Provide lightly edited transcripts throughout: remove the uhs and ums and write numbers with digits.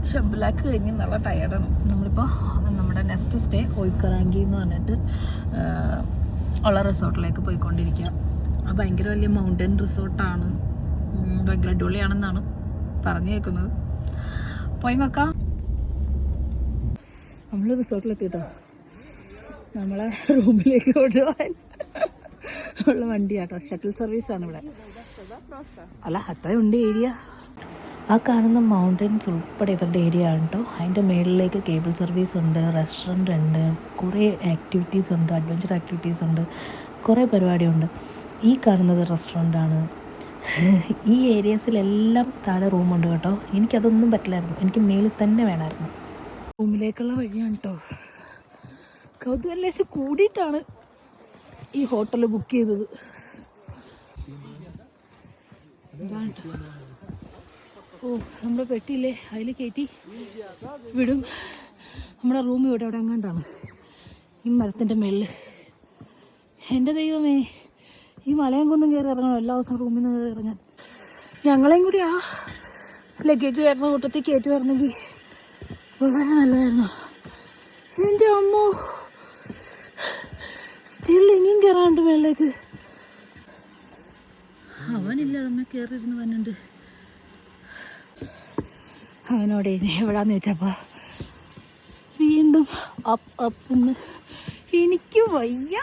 പക്ഷെ ബ്ലാക്ക് കഴിഞ്ഞ് നല്ല ടയർഡാണ്. നമ്മളിപ്പോൾ നമ്മുടെ നെക്സ്റ്റ് സ്റ്റേ ഒയ്ക്കറാങ്കി എന്ന് പറഞ്ഞിട്ട് ഉള്ള റിസോർട്ടിലേക്ക് പോയിക്കൊണ്ടിരിക്കുക. അത് ഭയങ്കര വലിയ മൗണ്ടൻ റിസോർട്ടാണ്, ഭയങ്കര അടിപൊളിയാണെന്നാണ് പറഞ്ഞു കേൾക്കുന്നത്. പോയി നോക്കാം. നമ്മൾ റിസോർട്ടിലെത്തിയിട്ടോ, നമ്മളെ റൂമിലേക്ക് കൊണ്ടുപോകാൻ ഉള്ള വണ്ടിയാട്ടോ. ഷട്ടിൽ സർവീസാണ് ഇവിടെ. അല്ല, അത്രയുണ്ട് ഏരിയ. ആ കാണുന്ന മൗണ്ടൻസ് ഉൾപ്പെടെ ഇവരുടെ ഏരിയ ആണ് കേട്ടോ. അതിൻ്റെ മുകളിലേക്ക് കേബിൾ സർവീസ് ഉണ്ട്, റെസ്റ്റോറൻ്റ് ഉണ്ട്, കുറേ ആക്ടിവിറ്റീസ് ഉണ്ട്, അഡ്വഞ്ചർ ആക്ടിവിറ്റീസ് ഉണ്ട്, കുറേ പരിപാടിയുണ്ട്. ഈ കാണുന്നത് റെസ്റ്റോറൻ്റാണ്. ഈ ഏരിയാസിലെല്ലാം താഴെ റൂമുണ്ട് കേട്ടോ. എനിക്കതൊന്നും പറ്റില്ലായിരുന്നു, എനിക്ക് മേളിൽ തന്നെ വേണമായിരുന്നു. റൂമിലേക്കുള്ള വഴിയാണ് കേട്ടോ. കൗതുകം ലേശം കൂടിയിട്ടാണ് ഈ ഹോട്ടൽ ബുക്ക് ചെയ്തത്. ഓ, നമ്മുടെ പെട്ടിയില്ലേ, അതിൽ കയറ്റി വിടും. നമ്മുടെ റൂം ഇവിടെ അവിടെ എങ്ങാണ്ടാണ്, ഈ മരത്തിൻ്റെ മുകളിൽ. എൻ്റെ ദൈവമേ, ഈ മലയും കുന്നും കയറി ഇറങ്ങണം എല്ലാ ദിവസവും റൂമിൽ നിന്ന് കയറി ഇറങ്ങാൻ. ഞങ്ങളെയും കൂടി ആ ലഗേജ് വരുന്ന കൂട്ടത്തിൽ കയറ്റി വരണമെങ്കിൽ വളരെ നല്ലതായിരുന്നു. എൻ്റെ അമ്മോ, സ്റ്റിൽ ഇനിയും കയറാണ്ട് മേളിലേക്ക്. അവനില്ല, നമ്മെ കയറിയിരുന്ന് വന്നുണ്ട്. അവനോട് എവിടാന്ന് ചോദിച്ചപ്പോൾ വീണ്ടും അപ്പ്. എനിക്ക് വയ്യ.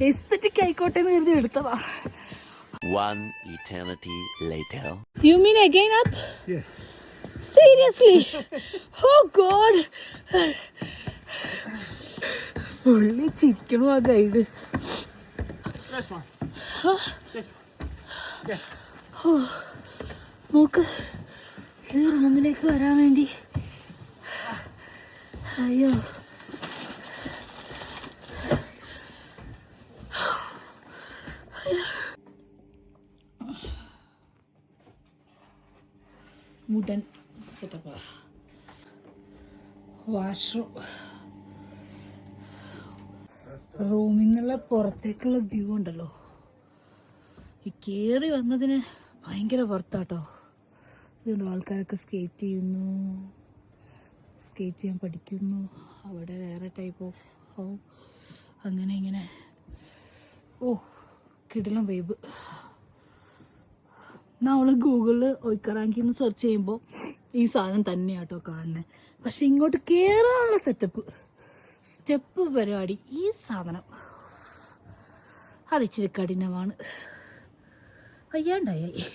എസ്തറ്റിക് ആയിക്കോട്ടെ എന്ന് കരുതി എടുത്തതാ. One eternity later. You mean again up? Yes. Seriously? Oh God. പുള്ളി ചിരിക്കണു ആ ഗൈഡ്. നോക്ക്, ഈ റൂമിലേക്ക് വരാൻ വേണ്ടി. അയ്യോ, വുഡൻ സെറ്റപ്പാ. വാഷ്റൂം, റൂമിൽ നിന്നുള്ള പുറത്തേക്കുള്ള വ്യൂ ഉണ്ടല്ലോ, ഈ കയറി വന്നതിന് ഭയങ്കര വർത്താട്ടോ. ഇതുകൊണ്ട് ആൾക്കാരൊക്കെ സ്കേറ്റ് ചെയ്യുന്നു, സ്കേറ്റ് ചെയ്യാൻ പഠിക്കുന്നു. അവിടെ വേറെ ടൈപ്പ് ഓഫ് ഹൗ, അങ്ങനെ ഇങ്ങനെ. ഓ, കിടിലം വൈബ്. നമ്മൾ ഗൂഗിളിൽ ഒയ്ക്കറാങ്കി എന്ന് സെർച്ച് ചെയ്യുമ്പോൾ ഈ സാധനം തന്നെയാട്ടോ കാണുന്നത്. പക്ഷെ ഇങ്ങോട്ട് കയറാനുള്ള സ്റ്റെപ്പ് പരിപാടി, ഈ സാധനം അതിച്ചിരി കഠിനമാണ്. വയ്യാണ്ടായി.